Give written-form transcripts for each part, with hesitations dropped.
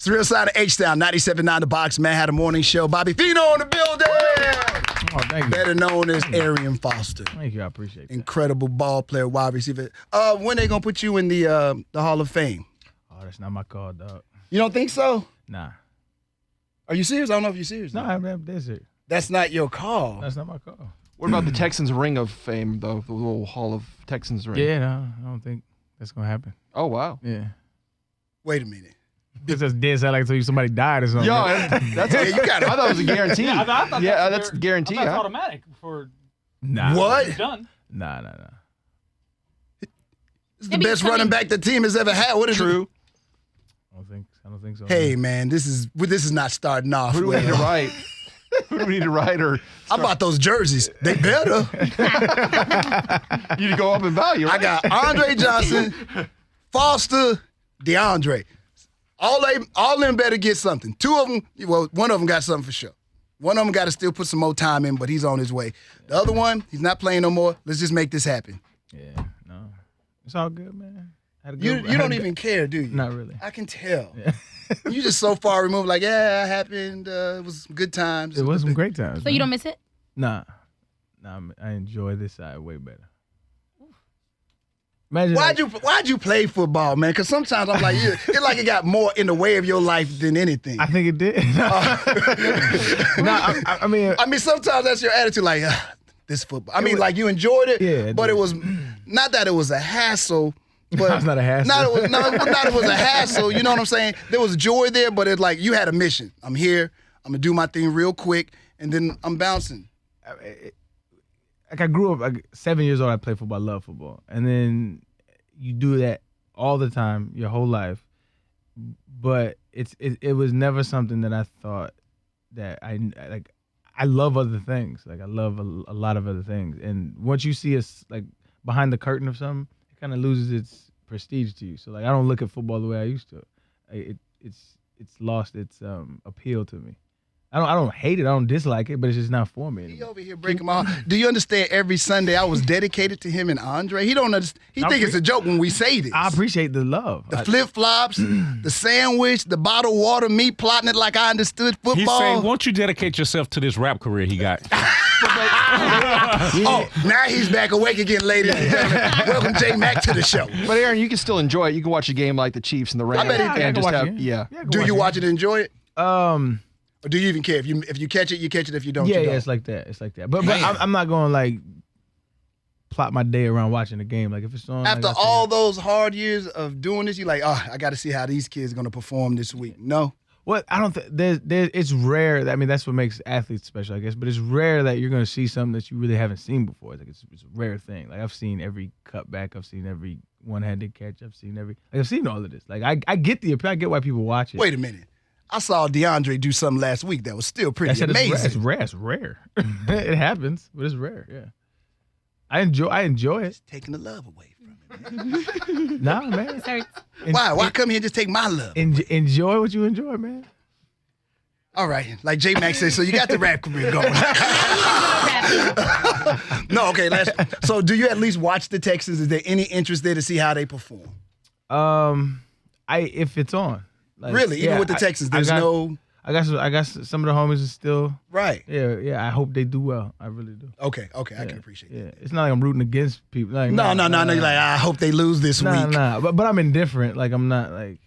It's the real side of H-Town, 97.9 The Box, Madd Hatta Morning Show. Bobby Feeno in the building. Oh, thank you. Better known as Arian Foster. Thank you. I appreciate that. Incredible ball player, wide receiver. When they gonna put you in the Hall of Fame? Oh, that's not my call, dog. You don't think so? Nah. Are you serious? I don't know if you're serious. No, I'm dead serious. That's not your call. That's not my call. What about the Texans Ring of Fame, though? The little Hall of Texans Ring. Yeah, no, I don't think that's gonna happen. Oh, wow. Yeah. Wait a minute. It's just dead sound like somebody died or something. Yo, that's Yeah, you got I thought it was a guarantee. Yeah, I thought that's a guarantee. I thought it's Huh? automatic before Nah. What? it's done. Nah. This is the best running back the team has ever had. What is True. I don't think so. Hey man, this is not starting off. Who do we need to write? Who do we need to write? Or I bought those jerseys. They better. you need to go up in value. I Right? got Andre Johnson, Foster, DeAndre. All them better get something. Two of them, well, one of them got something for sure. One of them got to still put some more time in, but he's on his way. The other one, he's not playing no more. Let's just make this happen. Yeah, no. It's all good, man. You don't even care, do you? Not really. I can tell. Yeah. You just so far removed, like, yeah, it happened. It was some good times. It was some great times. So you don't miss it? Nah, I enjoy this side way better. Imagine Why'd you play football, man? Because sometimes I'm like, it's like it got more in the way of your life than anything. I think it did. I mean, sometimes that's your attitude, like, this football. I mean, like you enjoyed it, Yeah, but it was not that it was a hassle. But It's not a hassle. Not it was a hassle. You know what I'm saying? There was joy there, but it's like you had a mission. I'm here. I'm gonna do my thing real quick, and then I'm bouncing. like I grew up like 7 years old. I played football. I love football, and then you do that all the time, your whole life. But it was never something that I thought that I like. I love other things. Like I love a lot of other things, and once you see us like behind the curtain of something, it kind of loses its prestige to you. So like I don't look at football the way I used to. It's lost its appeal to me. I don't hate it. I don't dislike it, but it's just not for me anymore. He over here breaking my heart. Do you understand? Every Sunday I was dedicated to him and Andre. He don't understand. He think it's a joke when we say this. I appreciate the love. The flip flops, the sandwich, the bottled water, me plotting it like I understood football. He's saying, won't you dedicate yourself to this rap career he got? Oh, now he's back awake again, ladies and gentlemen. Welcome J Mac to the show. But Aaron, you can still enjoy it. You can watch a game like the Chiefs and the Rams. bet he I and can just watch have it. yeah. I can Do you watch it. it and enjoy it? Um, Or do you even care? If you catch it, you catch it. If you don't, yeah, you don't. it's like that. It's like that. But Damn. I'm not going to like plot my day around watching the game. Like if it's on. After like, I all see those hard years of doing this, you're like, oh, I got to see how these kids are going to perform this week. No. Well, I don't think there's it's rare. I mean, that's what makes athletes special, I guess. But it's rare that you're going to see something that you really haven't seen before. It's like it's a rare thing. Like I've seen every cutback. I've seen every one-handed catch. I've seen all of this. Like I get the appeal. I get why people watch it. Wait a minute. I saw DeAndre do something last week that was still pretty amazing. It's rare. It's rare. It happens, but it's rare. Yeah. I enjoy it. Taking the love away from it, man. Nah, man. It hurts. Why come here and just take my love? Enjoy what you enjoy, man. All right. Like J Mac said, so you got the rap career going. No, okay. So do you at least watch the Texans? Is there any interest there to see how they perform? If it's on. Like, Really? Even with the Texans, there's no... I got some of the homies is still. Right. Yeah. I hope they do well. I really do. Okay. I can appreciate that. Yeah, it's not like I'm rooting against people. Like, No. You're like, I hope they lose this week. Nah. But I'm indifferent. Like I'm not like.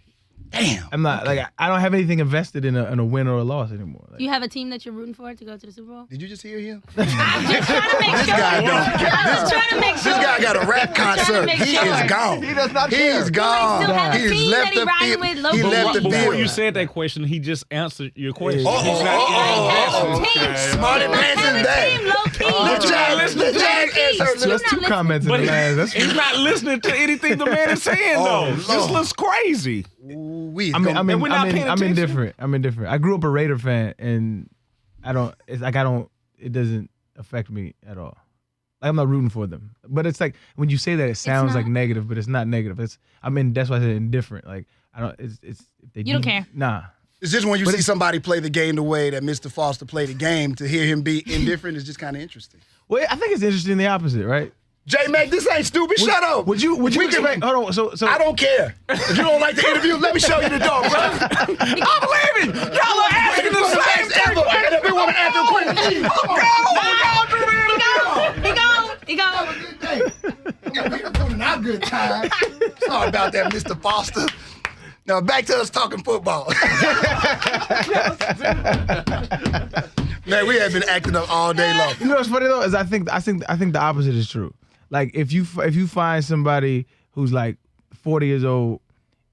Damn. I'm not like I don't have anything invested in a win or a loss anymore. Like, Do you have a team that you're rooting for to go to the Super Bowl? Did you just hear him? I'm just trying to make This sure. guy don't. I'm just trying to make sure. This guy got a rap concert. make He sure. is gone. He does not He care. is gone. still have a He's team left that he the riding field. with He locally. left the Before field. you said that question, he just answered your question. Yeah. He's not invested. Smarty Pants is back. Team low key. The Jag answered. That's two comments in the last. That's He's not listening to anything the man is saying, though. Lord. This looks crazy. We're not paying I'm attention. indifferent. I grew up a Raider fan, and it doesn't affect me at all. Like I'm not rooting for them, but it's like when you say that, it sounds like negative, but it's not negative. That's why I said indifferent. Like I don't. It's if they You don't care. Nah. It's just when you see somebody play the game the way that Mr. Foster played the game, to hear him be indifferent is just kind of interesting. Well, I think it's interesting the opposite, right? J-Mac, this ain't stupid. Shut up. Would you We can- expect? Hold on. So I don't care. If you don't like the interview, let me show you the door, bro. I'm leaving. Y'all are asking the same thing. And if we want to ask a question, He go. we're doing our good time. Sorry about that, Mr. Foster. Now back to us talking football. Man, we have been acting up all day long. You know what's funny though is I think the opposite is true. Like if you find somebody who's like 40 years old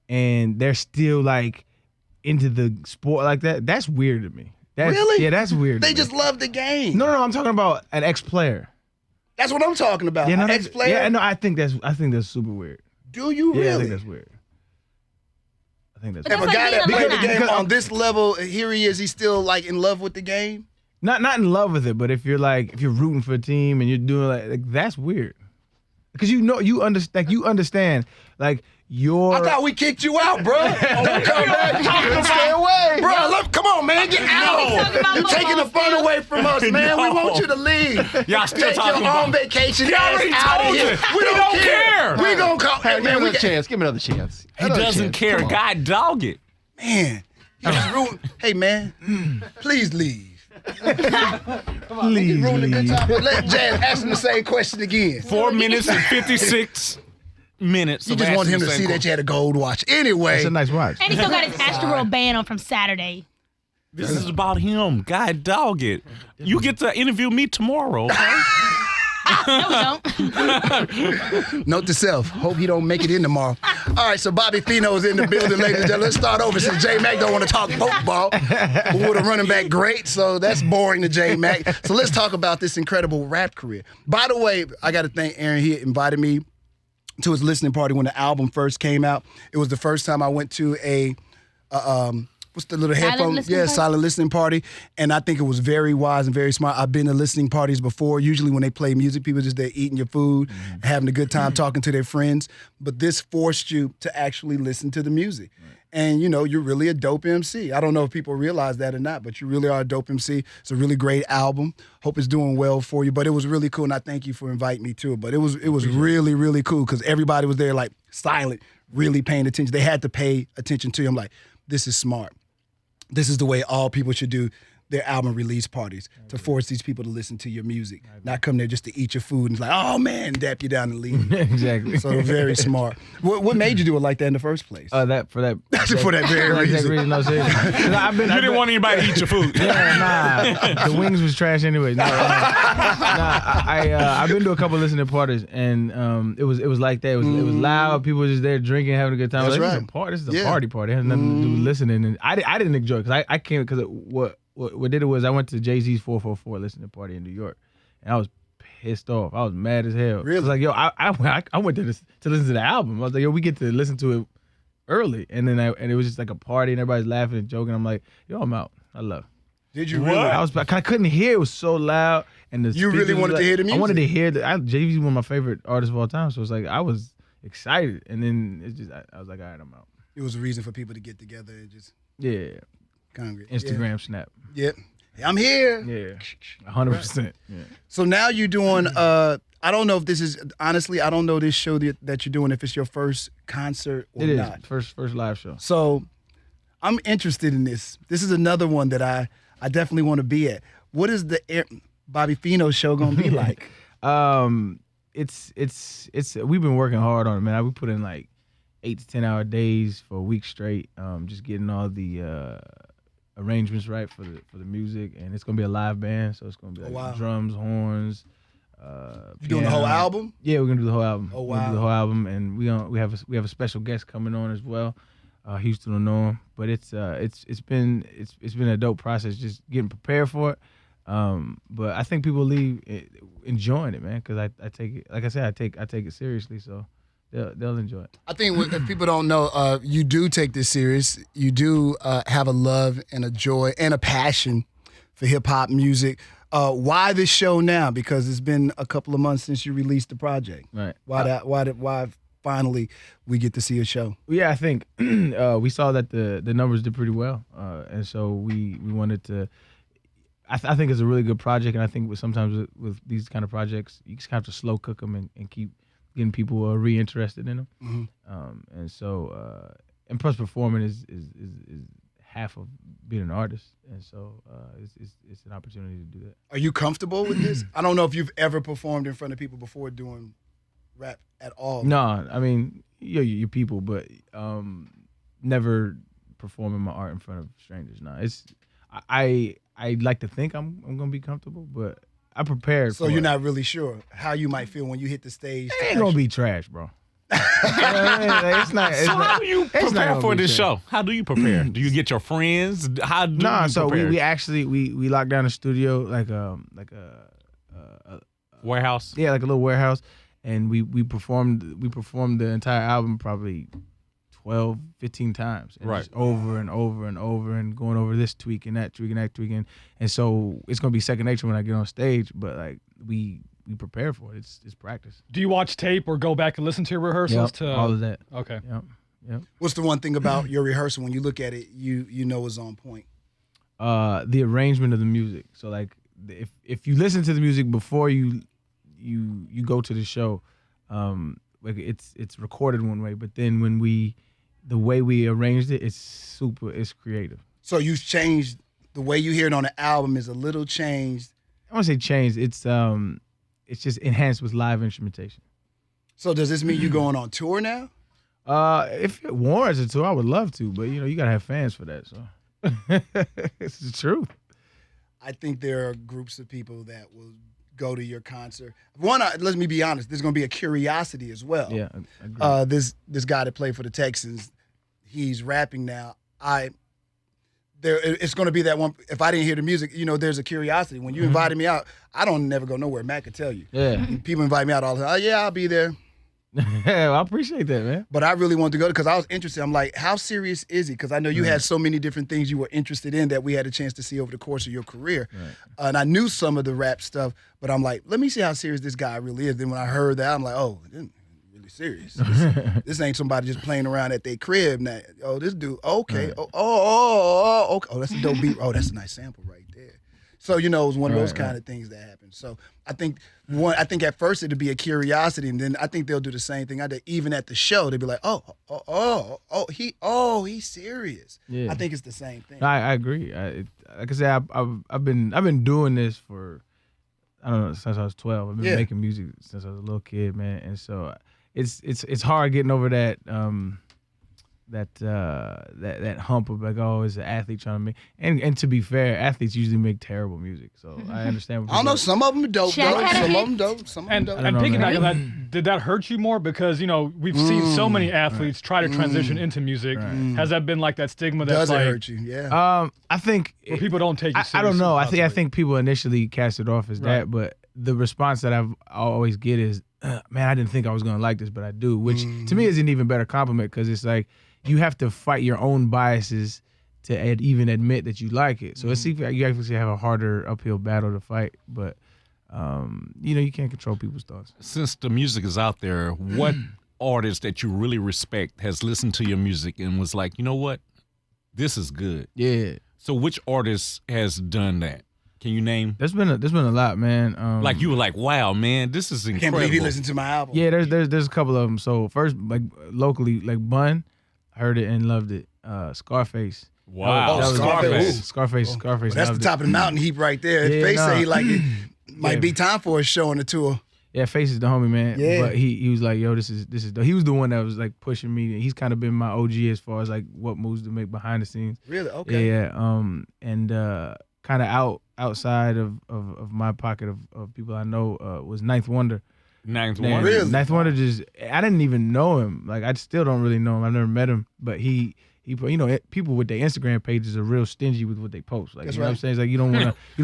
and they're still like into the sport like that, that's weird to me. Really? Yeah, that's weird. They to me. just love the game. No, I'm talking about an ex-player. That's what I'm talking about. Yeah, no, An that's- ex-player. Yeah, no, I think that's super weird. Do you Yeah, really? I think that's weird. I think that's But If a that's guy like that being played the alumni. game on this level, here he is, he's still like in love with the game? not in love with it, but if you're rooting for a team and you're doing like that's weird. Because you understand like your I thought we kicked you out, bro. Don't come back. Stay away. Bro, come on, man. Get out. about You're taking the football fun away from us, man. We want you to leave. Y'all still Take talking your about own vacation He ass already out of told here. you. We He don't care. We gonna call. Hey, Hey, give man, me we another chance. Give me another chance. He doesn't care. Come on. God dog it. Man, you just ruined. Hey, man, please leave. please Ruined a good leave. time. But let Jazz ask him the same question again. 4 minutes and 56 minutes. You of just want asking him the to same see that question. you had a gold watch. Anyway, That's a nice watch. And he still got his Astroworld band on from Saturday. This is about him. God dog it. You get to interview me tomorrow. Okay? No, we don't. note to self, hope he don't make it in tomorrow. All right, so Bobby Feeno's in the building, ladies and gentlemen. Let's start over since J-Mac don't want to talk football. But with a running back, great. So that's boring to J-Mac. So let's talk about this incredible rap career. By the way, I got to thank Aaron. He invited me to his listening party when the album first came out. It was the first time I went to a what's the little Silent headphone? listening Yeah, party? silent listening party. And I think it was very wise and very smart. I've been to listening parties before. Usually when they play music, people just there eating your food, having a good time talking to their friends. But this forced you to actually listen to the music. And you know, you're really a dope MC. I don't know if people realize that or not, but you really are a dope MC. It's a really great album. Hope it's doing well for you. But it was really cool, and I thank you for inviting me to it. But it was really, really cool because everybody was there like silent, really paying attention. They had to pay attention to you. I'm like, this is smart. This is the way all people should do their album release parties, to force these people to listen to your music, not come there just to eat your food and it's like, oh man, dap you down and leave. Exactly. So very smart. What made you do it like that in the first place? For that For that very reason. No, seriously. 'Cause You didn't want anybody to eat your food. Yeah, nah. The wings was trash anyway. I've been to a couple listening parties and it was like that. It was loud. People were just there drinking, having a good time. That's This is right. a party. This is a Yeah. party. It has nothing to do with listening. And I didn't enjoy it because I came because what did it was I went to Jay-Z's 444 listening party in New York and I was pissed off. I was mad as hell. Really? I was like, yo, I went to listen to the album. I was like, yo, we get to listen to it early, and then it was just like a party and everybody's laughing and joking. I'm like, yo, I'm out. I love. Did you really? I couldn't hear. It was so loud, and the You really speakers was wanted to hear the I wanted to music? hear Jay-Z's one of my favorite artists of all time. So it's like I was excited, and then it's just I was like, all right, I'm out. It was a reason for people to get together and just Yeah, congregate. Instagram, Snap. Yep. Hey, I'm here. Yeah, 100%. Yeah. So now you're doing, I don't know if this is, honestly, I don't know this show that you're doing, if it's your first concert or It is not. first live show. So I'm interested in this. This is another one that I definitely want to be at. What is the Bobby Feeno show going to be like? It's we've been working hard on it, man. We put in like 8 to 10 hour days for a week straight, just getting all the arrangements right for the music, and it's gonna be a live band, so it's gonna be like wow. drums, horns. You doing the whole piano. album? Yeah, we're gonna do the whole album. Oh, We're gonna wow. do the whole album, and we have a special guest coming on as well. Houston will know him, but it's been a dope process just getting prepared for it. But I think people leave enjoying it, man, because I take it, like I said, I take it seriously, so they'll enjoy it. I think if people don't know, you do take this serious. You do have a love and a joy and a passion for hip hop music. Why this show now? Because it's been a couple of months since you released the project. Right. Why finally we get to see a show? Yeah, I think we saw that the numbers did pretty well, and so we wanted to. I think it's a really good project, and I think sometimes with these kind of projects, you just have to slow cook them and keep getting people reinterested in them. Mm-hmm. And so, and plus performing is half of being an artist, and so it's an opportunity to do that. Are you comfortable with this? I don't know if you've ever performed in front of people before doing rap at all. No, I mean you're people, but never performing my art in front of strangers. No, I like to think I'm gonna be comfortable, but I prepared. So for you're it. not really sure how you might feel when you hit the stage. It ain't gonna be trash, bro. It's not. So how do you it's not prepare gonna for be this trash. show? How do you prepare? Do you get your friends? How do Nah, you so prepare? we actually we locked down the studio like a Warehouse? like a little warehouse, and we performed the entire album probably 12, 15 times, and Right. just over and over and over, and going over this tweak and that tweak and that tweak, and so it's gonna be second nature when I get on stage. But like we prepare for it. It's practice. Do you watch tape or go back and listen to your rehearsals? Yep, all of that. Okay. Yep. What's the one thing about your rehearsal when you look at it, you know is on point? The arrangement of the music. So like if you listen to the music before you go to the show, like it's recorded one way, but then the way we arranged it, it's creative. So you changed the way you hear it on the album is a little changed. I want to say changed. It's just enhanced with live instrumentation. So does this mean you going on tour now? If it warrants it to, I would love to, but you gotta have fans for that. So it's the truth. I think there are groups of people that will go to your concert. One, let me be honest, there's going to be a curiosity as well. Yeah, I agree. This guy that played for the Texans, he's rapping now. It's going to be that one. If I didn't hear the music, there's a curiosity. When you invited me out, I don't never go nowhere. Matt could tell you. Yeah. And people invite me out all the time. Oh, yeah, I'll be there. Well, I appreciate that, man. But I really wanted to go because I was interested. I'm like, how serious is he? Because I know you had so many different things you were interested in that we had a chance to see over the course of your career. Right. And I knew some of the rap stuff, but I'm like, let me see how serious this guy really is. Then when I heard that, I'm like, oh, this is really serious. This ain't somebody just playing around at their crib. Now, oh, this dude, okay. Right. Okay. Oh, that's a dope beat. Oh, that's a nice sample right there. So, it was one of those kind of things that happened. So I think at first it'd be a curiosity, and then I think they'll do the same thing. Even at the show, they'd be like, he's serious. Yeah. I think it's the same thing. I agree. Like I said, I've been doing this for, I don't know, since I was 12. I've been making music since I was a little kid, man. And so it's hard getting over that that hump of like, oh, it's an athlete trying to make, and to be fair, athletes usually make terrible music, so I understand. I don't know, some of them are dope, Shaq though. had a Some hit. of them dope. Some of them And dope. piggybacking on that, did that hurt you more? Because, we've seen so many athletes try to transition into music. Right. Has that been like that stigma that's Does it like, hurt you? Yeah. I think where people don't take you seriously? I don't know. I possibly? think people initially cast it off as Right. that, but the response that I always get is, man, I didn't think I was gonna like this, but I do, which to me is an even better compliment, because it's like you have to fight your own biases to even admit that you like it. So it's you actually have a harder uphill battle to fight, but you can't control people's thoughts. Since the music is out there, what artist that you really respect has listened to your music and was like, you know what, this is good? Yeah, So which artist has done that? Can you name? there's been a lot, man. Like you were like, wow, man, this is Can't incredible. believe he listened to my album. Yeah, there's a couple of them. So first, like locally, like Bun, heard it and loved it. Scarface. Wow, Oh, Scarface. Scarface. Well, that's the loved top of the mountain heap right there. Yeah, Face nah. say he like it. Might be time for a show on the tour. Yeah, Face is the homie, man. Yeah. But he was like, yo, this is dope. He was the one that was like pushing me. He's kind of been my OG as far as like what moves to make behind the scenes. Really? Okay. Yeah. And kind of outside of my pocket of people I know was Ninth Wonder. Ninth Man, one. Really? Ninth Wonder I didn't even know him. Like I still don't really know him. I never met him, but he people with their Instagram pages are real stingy with what they post. Like That's you know what I'm right. saying? It's like you don't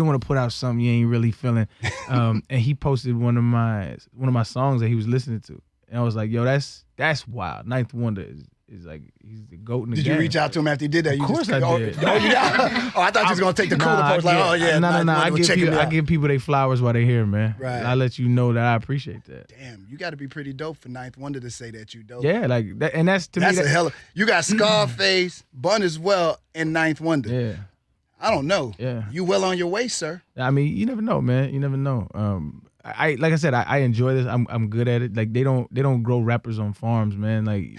want to put out something you ain't really feeling. And he posted one of my songs that he was listening to, and I was like, yo, that's wild. Ninth Wonder is like he's the GOAT in the Did game. you reach out to him after he did that? Of course I did. Oh, I thought you was gonna take the cooler post. Like, oh yeah. No. Ninth Wonder was checking me I out. give people their flowers while they're here, man. Right. I let you know that I appreciate that. Damn, you got to be pretty dope for Ninth Wonder to say that you dope. Yeah, like that, and that's to That's me. a hell of. You got Scarface, Bun as well, and Ninth Wonder. Yeah. I don't know. Yeah. You well on your way, sir. I mean, you never know, man. You never know. I like I said, I enjoy this. I'm good at it. Like they don't grow rappers on farms, man. Like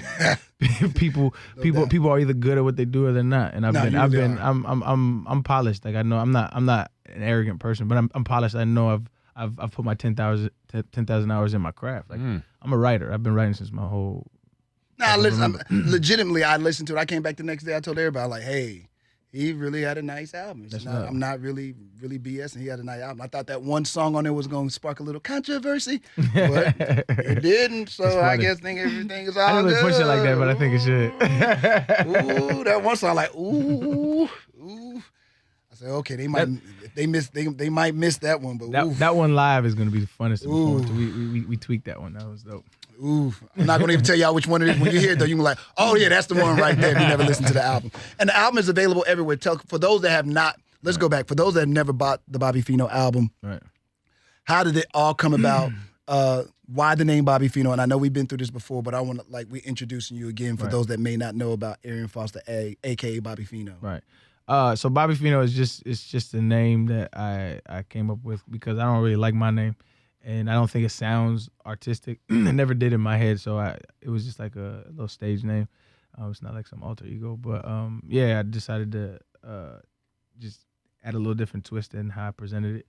people are either good at what they do or they're not. And I'm polished. Like I know I'm not an arrogant person, but I'm polished. I know I've put my 10,000 hours in my craft. Like I'm a writer. I've been writing since my whole. Nah, listen. Legitimately, I listened to it. I came back the next day. I told everybody like, hey. He really had a nice album. I'm not really BSing. He had a nice album. I thought that one song on there was going to spark a little controversy, but it didn't. So I guess everything is all I didn't really good. push it like that, but I think it should. Ooh, that one song like ooh. I said okay, they might miss that one, but that one live is going to be the funnest to perform. So we tweaked that one. That was dope. Ooh, I'm not gonna even tell y'all which one it is. When you hear it, though, you can be like, oh yeah, that's the one right there. If you never listened to the album, and the album is available everywhere. For those that have not, let's go back. For those that have never bought the Bobby Feeno album, right? How did it all come about? Why the name Bobby Feeno? And I know we've been through this before, but I want to we introducing you again for those that may not know about Arian Foster, aka Bobby Feeno. Right. So Bobby Feeno is just a name that I came up with because I don't really like my name. And I don't think it sounds artistic. It never did in my head, so it was just like a little stage name. It's not like some alter ego, but I decided to just add a little different twist in how I presented it.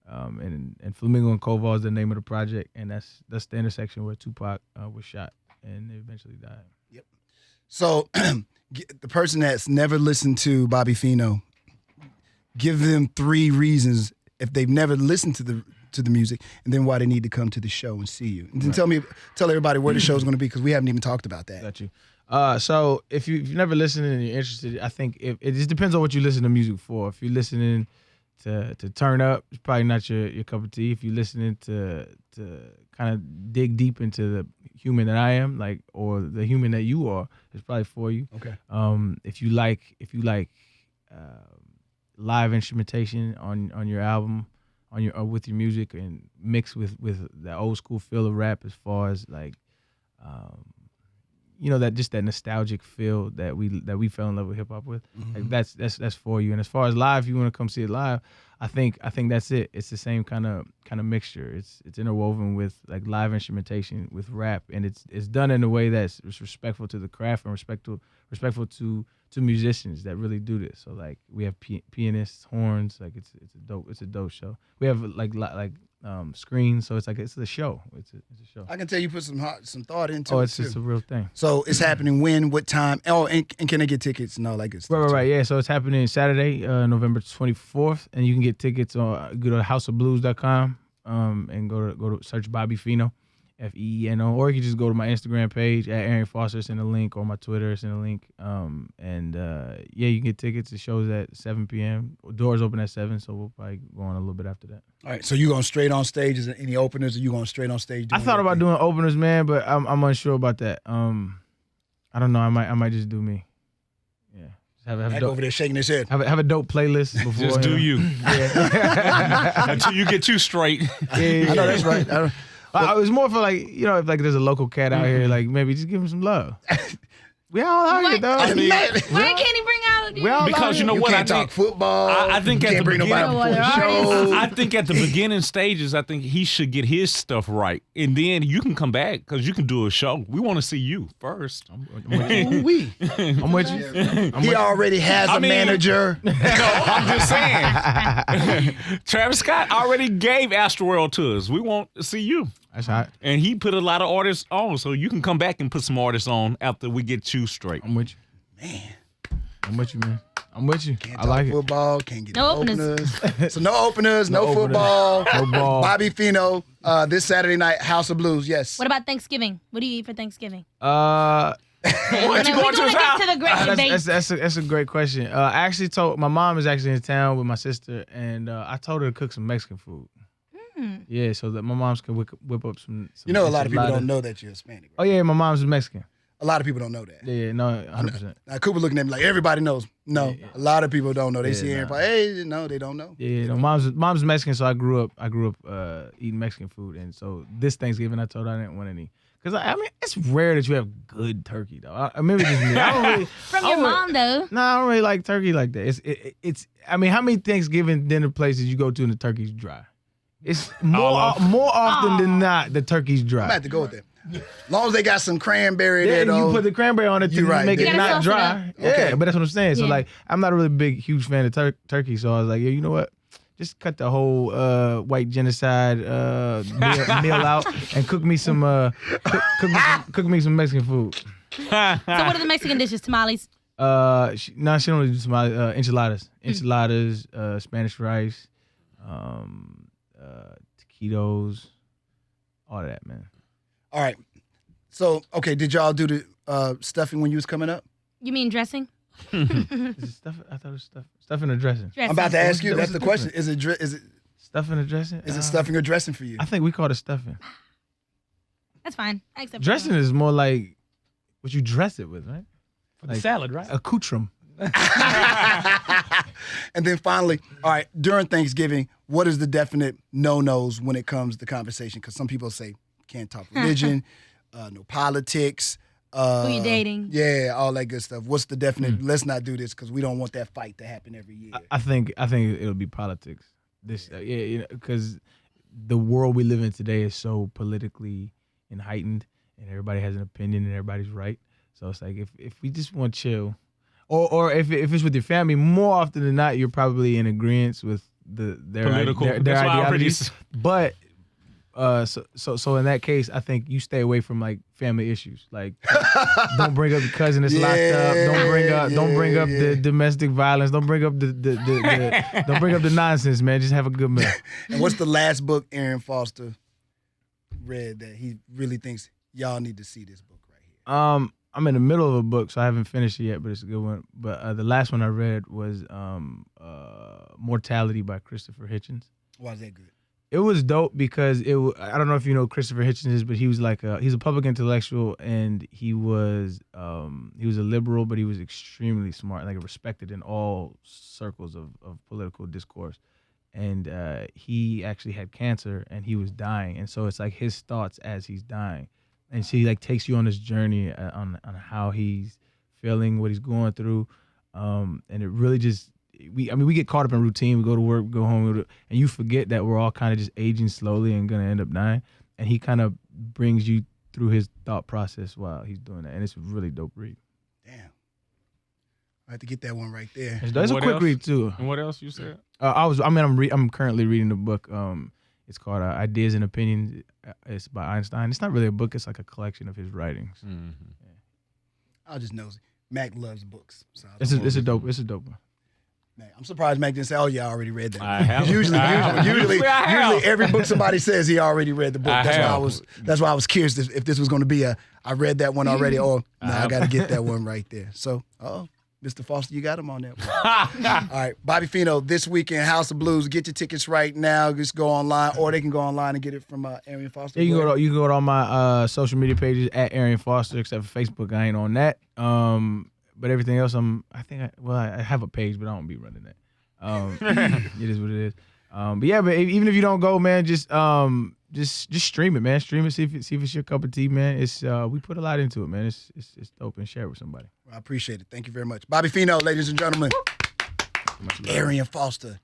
And Flamingo Koval is the name of the project, and that's the intersection where Tupac was shot and eventually died. Yep. So the person that's never listened to Bobby Feeno, give them 3 reasons if they've never listened to the music, and then why they need to come to the show and see you. And then tell everybody where the show's going to be, because we haven't even talked about that. Got you. So if you've never listened and you're interested, I think it just depends on what you listen to music for. If you're listening to turn up, it's probably not your cup of tea. If you're listening to kind of dig deep into the human that I am, like, or the human that you are, it's probably for you. Okay. If you like live instrumentation on your album, with your music, and mixed with the old school feel of rap, as far as like that nostalgic feel that we fell in love with hip hop with. Like that's for you. And as far as live, if you want to come see it live, I think that's it. It's the same kind of mixture. It's interwoven with like live instrumentation with rap, and it's done in a way that's respectful to the craft and respectful to musicians that really do this. So like we have pianists, horns. Like it's a dope show. We have like screens, so it's a show. It's a show. I can tell you put some thought into it. Oh, it's just a real thing. So it's happening when, what time? Oh, and can they get tickets and all that good stuff? Right. Yeah. So it's happening Saturday, November 24th, and you can get tickets on go to houseofblues.com and go to search Bobby Feeno, Feeno, or you can just go to my Instagram page at Arian Foster, it's in the link, or my Twitter, it's in the link. You can get tickets. The show's at 7 p.m. Doors open at 7, so we'll probably go on a little bit after that. All right, so you going straight on stage? Is there any openers, or you going straight on stage? I thought about doing openers, man, but I'm unsure about that. I don't know. I might just do me. Yeah. Have a dope, over there shaking his head. Have a dope playlist before. Just do you. Yeah. Until you get you straight. Yeah. I know that's right. It was more for like, if like there's a local cat out here, like maybe just give him some love. We all out here, though. Why can't he bring out? Because you know you what? Can't talk football. I think you at can't the bring beginning, nobody before the show. I think at the beginning stages, I think he should get his stuff right, and then you can come back because you can do a show. We want to see you first. I'm with you. He already has a manager. No, I'm just saying. Travis Scott already gave Astroworld to us. We want to see you. That's hot. And he put a lot of artists on, so you can come back and put some artists on after we get you straight. I'm with you. Man. I'm with you, man. I'm with you. Can't I like talk football. Can't get No openers. So no openers, no football. No ball. Bobby Feeno, this Saturday night, House of Blues. Yes. What about Thanksgiving? What do you eat for Thanksgiving? What you going to his house? Get to the great That's a great question. I actually told my mom is actually in town with my sister, and I told her to cook some Mexican food. Yeah, so that my moms can whip up some. You know, a lot of people don't know that you're Hispanic. Right? Oh yeah, my mom's Mexican. A lot of people don't know that. Yeah, no, 100%. Now Cooper looking at me like everybody knows. No, a lot of people don't know. They see everybody. Hey, no, they don't know. Yeah, no, mom's Mexican, so I grew up eating Mexican food, and so this Thanksgiving I told her I didn't want any, Because I mean, it's rare that you have good turkey though. Maybe just me. I don't really. From your mom though. No, I don't really like turkey like that. It's. I mean, how many Thanksgiving dinner places you go to and the turkey's dry? It's more often than not the turkey's dry. I'm about to go with that. As long as they got some cranberry Yeah, there, though. you put the cranberry on it to right. make You it gotta not sauce it dry. up. Yeah, Okay. but that's what I'm saying. So Yeah. like, I'm not a really huge fan of turkey. So I was like, yeah, you know what? Just cut the whole white genocide meal out and cook me some cook me some Mexican food. So what are the Mexican dishes? Tamales. She don't really do some enchiladas, Spanish rice, taquitos, all that, man. All right. So, okay, did y'all do the stuffing when you was coming up? You mean dressing? Is it stuff? I thought it was stuffing or dressing. Dressing. I'm about to ask you. What's That's the the question. Is it Stuffing or dressing? stuffing or dressing for you? I think we call it stuffing. That's fine. I accept Dressing is more like what you dress it with, right? For the salad, right? Accoutrement. And then finally, all right, during Thanksgiving, what is the definite no-nos when it comes to conversation? Because some people say can't talk religion, no politics. Who you dating? Yeah, all that good stuff. What's the definite? Let's not do this because we don't want that fight to happen every year. I think it'll be politics. This, because the world we live in today is so politically and heightened, and everybody has an opinion and everybody's right. So it's like if we just want chill, or if it's with your family, more often than not, you're probably in agreement with their Political. their That's why I already ideologies. But so in that case, I think you stay away from like family issues. Like don't bring up the cousin that's locked up. Don't bring up the domestic violence. Don't bring up don't bring up the nonsense, man. Just have a good meal. And what's the last book Arian Foster read that he really thinks y'all need to see this book right here? I'm in the middle of a book, so I haven't finished it yet, but it's a good one. But the last one I read was Mortality by Christopher Hitchens. Why is that good? It was dope because I don't know if you know who Christopher Hitchens is, but he was like he's a public intellectual, and he was a liberal, but he was extremely smart, like respected in all circles of political discourse. And he actually had cancer, and he was dying, and so it's like his thoughts as he's dying, and she like takes you on this journey on how he's feeling, what he's going through, and it really just. We get caught up in routine. We go to work, go home, and you forget that we're all kind of just aging slowly and gonna end up dying. And he kind of brings you through his thought process while he's doing that, and it's a really dope read. Damn, I have to get that one right there. It's a what quick else? read too. And what else you said? I'm currently reading the book. It's called Ideas and Opinions. It's by Einstein. It's not really a book. It's like a collection of his writings. Mm-hmm. I'll just know Mac loves books. So It's a dope one. Mac, I'm surprised Mac didn't say, "Oh yeah, I already read that." I have. Usually I have. every book somebody says he already read the book. I That's have. why I was curious if this was going to be I read that one already, or no, I got to get that one right there. So, Mr. Foster, you got him on that one. All right, Bobby Feeno, this weekend, House of Blues. Get your tickets right now. Just go online, or they can go online and get it from Arian Foster. Yeah, you can go to all my social media pages at Arian Foster, except for Facebook. I ain't on that. But everything else, I have a page, but I don't be running that. It is what it is. But even if you don't go, man, just stream it, man. Stream it, see if it's your cup of tea, man. It's we put a lot into it, man. It's dope, and share it with somebody. I appreciate it. Thank you very much, Bobby Feeno, ladies and gentlemen. Arian Foster.